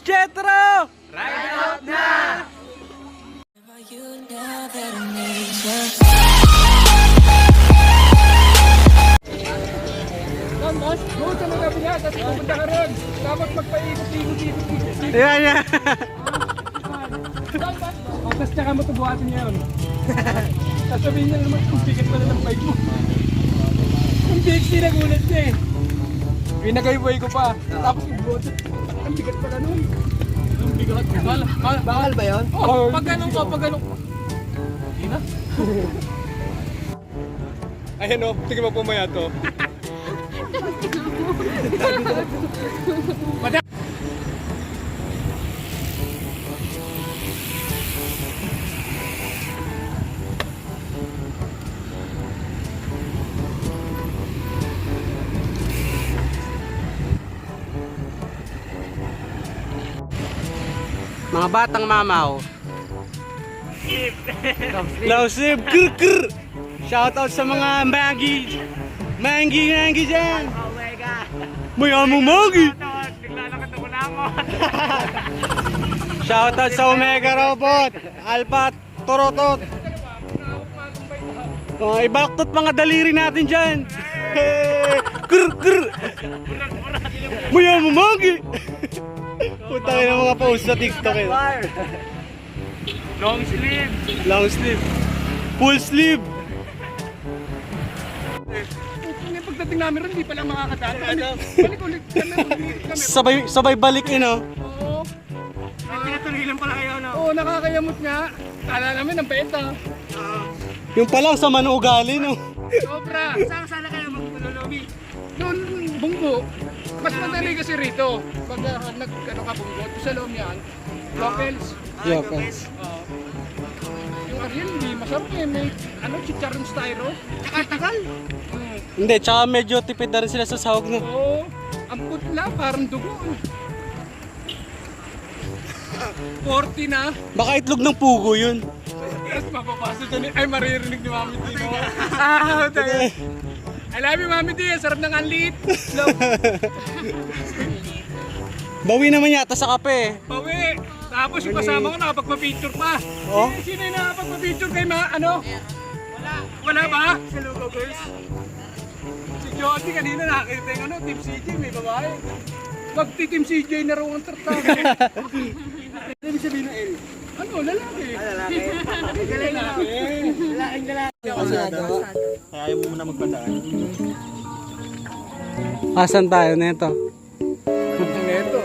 Jetro! Ride out na! Boss, doon sa mga kabila, tapos pupunta ka ron. Tapos magpaikot-ikot-ikot-ikot. Yan, yan. Tapos tsaka mo tubuhatin niya yun. Tapos sabihin niya naman kung bigat pala ng bike mo. Kung bigsi nagulat niya eh. Pinagayboy ko pa. Tapos ibuhat. Ang bigat pala nun. Ang bigat. Bakal ba yun? Oh, pag ganun ko, pag ganun ko. Hindi na. Ayan o, tingin mo pumaya to. Mga batang mamaw. Love sleep. Krr krr. Shoutout sa mga Mangi dyan. Oh my God! May among Mangi. Naglalakad ako na ako. Shoutout sa Omega Robot. Alpha Torotot. Ibalaktot mga daliri natin dyan. Hey! Krr krr. May among Mangi. Punta kayo ng mga post sa TikTok eh. Long sleeve! Long sleeve. Full sleeve. Pagdating namin ron, hindi pala makakadaan. Balik ulit kami. Sabay balik oh. Oo. Pinatuloy lang pala kayo, no? Oo, nakakayamot nga. Kala namin ang benta. Yung palang sa ugali no. Sobra. Saan sana kayo magpulolobi? Doon, bunggo. Mas madali kasi rito. Pag nag-ano ka bunggo, sa loob yan, locals. Locals. Yung Ariel, hindi masarap eh. May chicharon styro. Tsaka tagal! Hindi, tsaka medyo tipid na rin sila sa sahog no. Oo. Ang putla, parang dugo. 40 na. Baka itlog ng pugo yun. Tapos mapapasok dyan. Ay, maririnig ni Mami D. No? Ah, tayo. I love you, Mami D. Ang sarap ng anlit. Slow. Bawi naman yata sa kape. Bawi. Tapos yung kasama ko nakapagpa-picture pa. Oh? Sino yung nakapagpa-picture kay ano? Wala ba? Sa Lugo Girls. Si Jody kanina nakakita yung Team CJ, may babae. Pag Team CJ na raw ang tartado. Ano ibig sabihin ng L? Ano? Lalaki. Lalaki. Galing na. Lalaking lalaki. Kaya mo muna magpadaan. Asan tayo nito? Neto.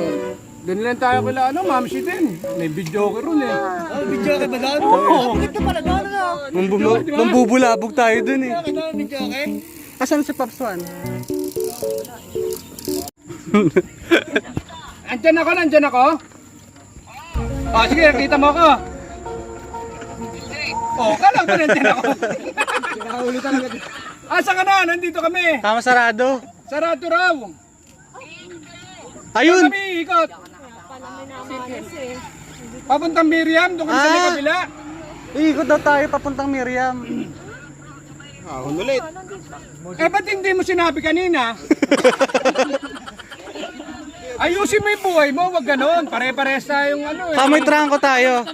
Doon lang tayo kila Ma'am si din. May video ko ron eh. Oh, video ka ba doon? Oo. Bakit ka pala doon, ano? Mambubulabog tayo dun eh. Bakit doon, video ka? Asan si Pops Juan? Nandyan ako? Oh, sige, nakita mo ako. Oh, kala ko nandyan ako. Nakahuli talaga. Asa ka na? Nandito kami. Tama sarado. Sarado raw. Ayun! Kami ikot. Papuntang Miriam, doon kami sa may kabila. Iikot daw tayo papuntang Miriam. Ulit. Eh, ba't hindi mo sinabi kanina? Ayusin mo yung buhay mo, wag ganon. Pare-pares tayong eh. Kamoy trangko tayo.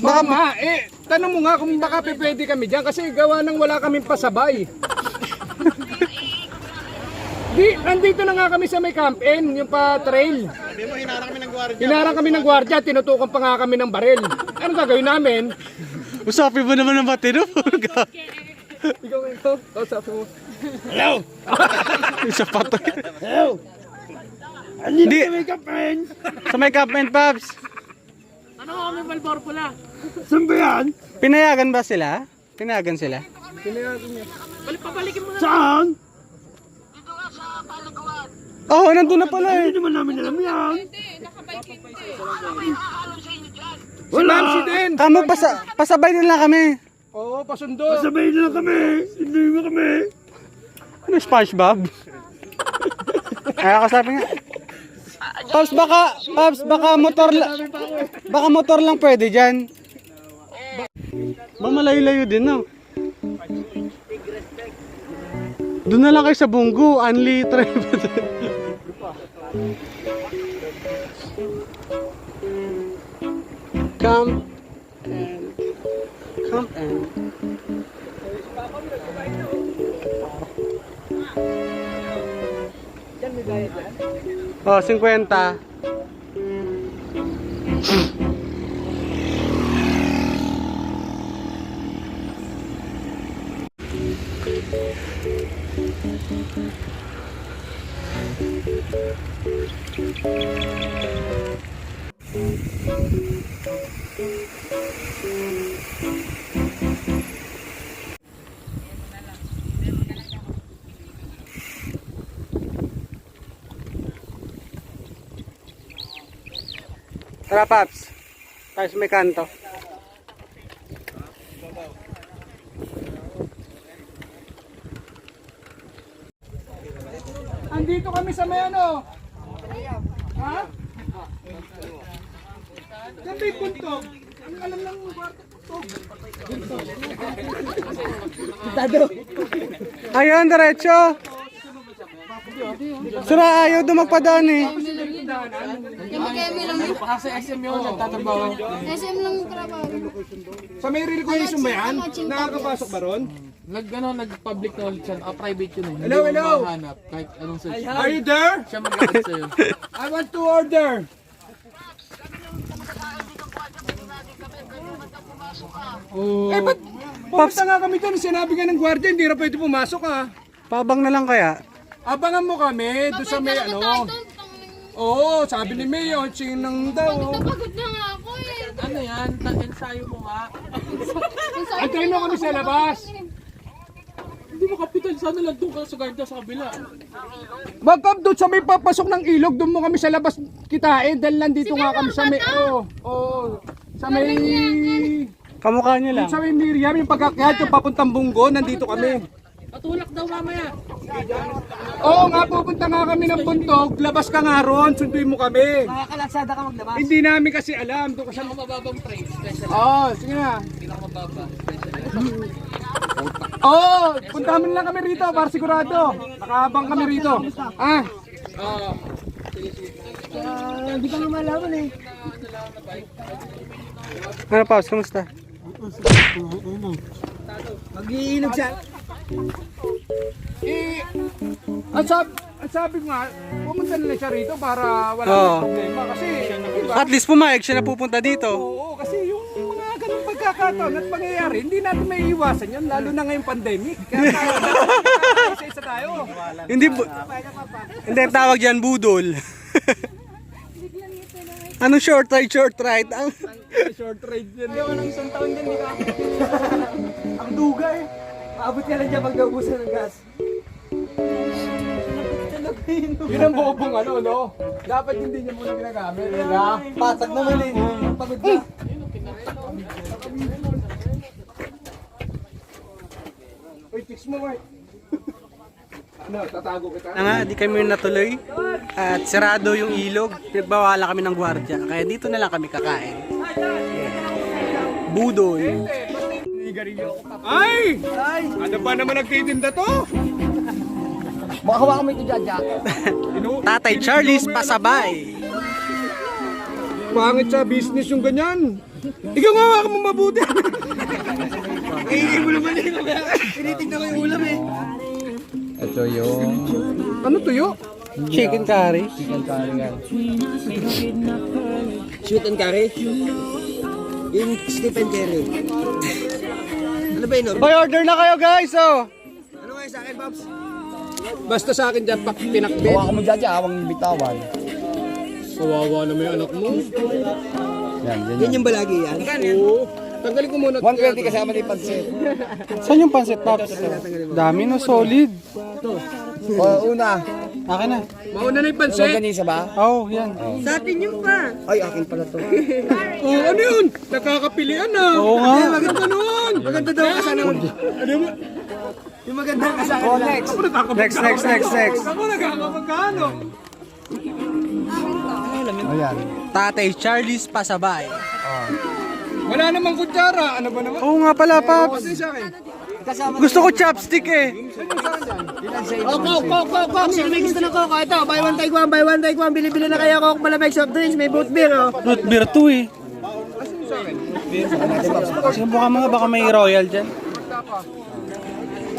Baka nga, tanong mo nga kung baka pwede kami dyan kasi gawa nang wala kaming pasabay. Nandito na nga kami sa may campin, yung pa-trail. Sabi mo, hinarang kami ng gwardiya. Hinarang kami ng gwardya, tinutukan pa nga kami ng baril. Anong gagawin namin? Usapin mo naman ng batino. Ikaw, sabi mo. Hello! Isa pa to. Hello! Hindi. May kapen! Sa may Captain Pops. Ano kami Balbor pula? Saan ba yan? Pinayagan ba sila? Pinayagan sila? Pabalikin mo na. Saan? Oh, nandun na pala eh. Hindi naman namin alam yan. Wala. Si Mamsi din. Kamo, pasabay din lang kami. Oo, pasundo. Sabihin na lang kami. Hindi mo kami. Ano, SpongeBob? Ay, ako sabi nga. Pops, baka motor lang pwede dyan. Ba malayo-layo din, no? Doon na lang kayo sa Bunggo, Unli Tribe. Come and oh, 50. Tara, Paps. Tayo sa may kanto. Andito kami sa may ano? Ha? Saan may puntog? Ang alam lang mo ba? Ayun, diretso. Sira, ayaw dumagpadaan eh. Kemi lang yun. Kasi SM yun, nagtatrabaho. SM lang yung trabaho. Sa may recreation ba yan? Nakakapasok ba ron? Nag-public knowledge yan. Private yun eh. Hello, hello. Hindi mo mahanap kahit anong search. Are you there? Siya mag-guide sa'yo. I want to order. Eh, ba't pumunta nga kami dyan? Sinabi nga ng gwardiya, hindi na pwede pumasok ha. Pabang na lang kaya. Abangan mo kami doon sa may ano. Oo, sabi ni Mayo, chinang daw. Napagod na nga ako eh. Ano yan? Ensayo mo nga. Antayin mo kami sa labas. Hindi mo kapital. Sana lang doon ka sa garda sa kabila. Wag ka doon sa may papasok ng ilog, doon mo kami sa labas kitain dahil nandito nga kami sa may sa may Kamukha niyo lang. sa may Miriam yung pagkakyat yung papuntang Bunggo, nandito kami. Patulak daw mamaya. Oo nga, pupunta nga kami ng bundok, labas ka nga ron, sunduin mo kami. Makakalatsada ka maglabas. Hindi namin kasi alam, doon ka sa... Mababang price. Special. Oo, sige na. Pinakamababa. Oo, puntahan lang kami rito para sigurado. Nakahabang kami rito. Ah, hindi ka nga malaman eh. Ano, Paps? Kamusta? Mag-iinog siya. Ang sabi ko nga, pumunta na lang siya rito para wala Oo. problema. Kasi, diba? At least pumayag siya na pupunta dito. Oo, kasi yung mga ganung pagkakataon at pangyayari, hindi natin may iwasan yan, lalo na ngayong pandemic. Kaya tayo, isa-isa tayo. Hindi, hindi ang tawag dyan, budol. Anong short ride, short ride? Ang... Short ride yan. Ayaw ng isang taon yan, di ka? Ang duga eh. Maabot ka lang dyan pag naubusan ng gas. Yun ang bobong ano, no? Dapat hindi niya muna ginagamit. Patag naman eh. Pagod ka. Uy, fix mo, Mark. Ano, tatago kita? Nga, di kami natuloy. At sarado yung ilog. Pinagbawala kami ng gwardiya. Kaya dito na lang kami kakain. Budol. Ay! Ano ba naman nagtitinda to? Baka hawakan mo ito, Jaja. Tatay Charlie's pasabay. Pangit sa business yung ganyan. Ikaw nga hawakan mo mabuti. Iingay mo naman eh. Tinitignan ko yung ulam eh. Ito yung Ano tuyo? Chicken curry. chicken curry yan. Shoot and carry? Yung Stephen Jerry. Ano ba yun? Boy, order na kayo guys, oh. Ano nga sa akin, Pops? Basta sa akin dyan, pinakbit. Hawakan mo, Jaja. Awang bitawan. Kawawa naman yung anak mo. Yan, yan. Yan yung balagi yan. Oo. Tanggalin ko muna. 120 kasama ni Pansit. Saan yung pancit, Pops? Dami no, solid. O, una. Akin na. Mauna na yung pansit. Organisa ba? Oh, yan. Sa atin yung pa. Ay, akin pala to. Oo, ano yun? Nakakapilian na. Oo nga. Maganda nun. Maganda daw ka sana. Ano mo? Yung maganda ka sa akin. Ako nakakapagkano. Next. Ako nakakapagkano. O, yan. Tatay Charlie's pasabay. Wala namang kutsara. Ano ba naman? Oo nga pala, Pops. Kasi sa akin. Kasama Gusto ko chopstick eh. Oh, Coke. Sino may gusto ng Coke? Ito, buy one take one. Bili-bili na kayo Coke, malamig soft drinks, may boot beer, oh. Root beer 2 eh. Subukan mga baka may royal dyan.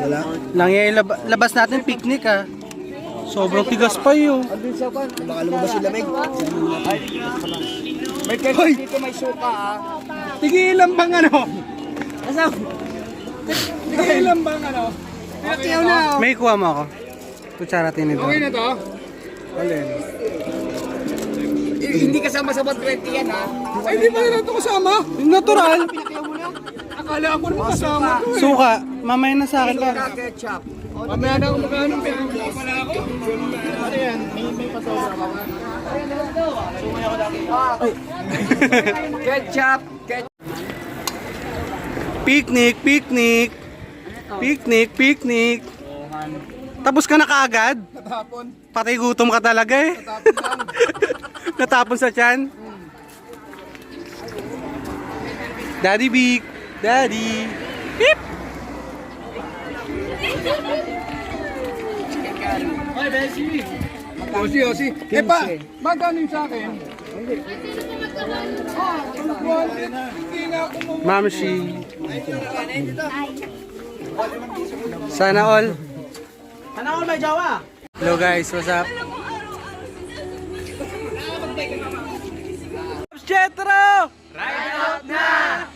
Wala. Labas natin picnic ah. Sobrang tigas pa yun. Andun siya pa. Baka lumabas yung lamig. May ketchup dito, may suka ah. Tigilan bang ano? Asaw? Tigilan bang ano? Pinakyaw na, oh. May kuha mo ako. Kutsara tinidor. Okay na to? Alin? Hindi kasama sa 120 yan, ha? Ay, di ba na ito kasama? Natural. Akala ko naman kasama to eh. Suka. Mamaya na sa akin ka. Ketchup. Mamaya na ako magkano, pinagbuka pala ako. Ano yan? May pasola ka ba? Ketchup. Picnic. Tapos ka na kaagad? Natapon. Pati gutom ka talaga eh. Natapon sa tiyan. Daddy Big. Daddy. Beep. Ay, Bessie. Osi. Eh pa, magkano yung sa akin? Hindi na ako mo. Mamshi. Sana all. Hello guys, what's up? Jetro! Ride out na!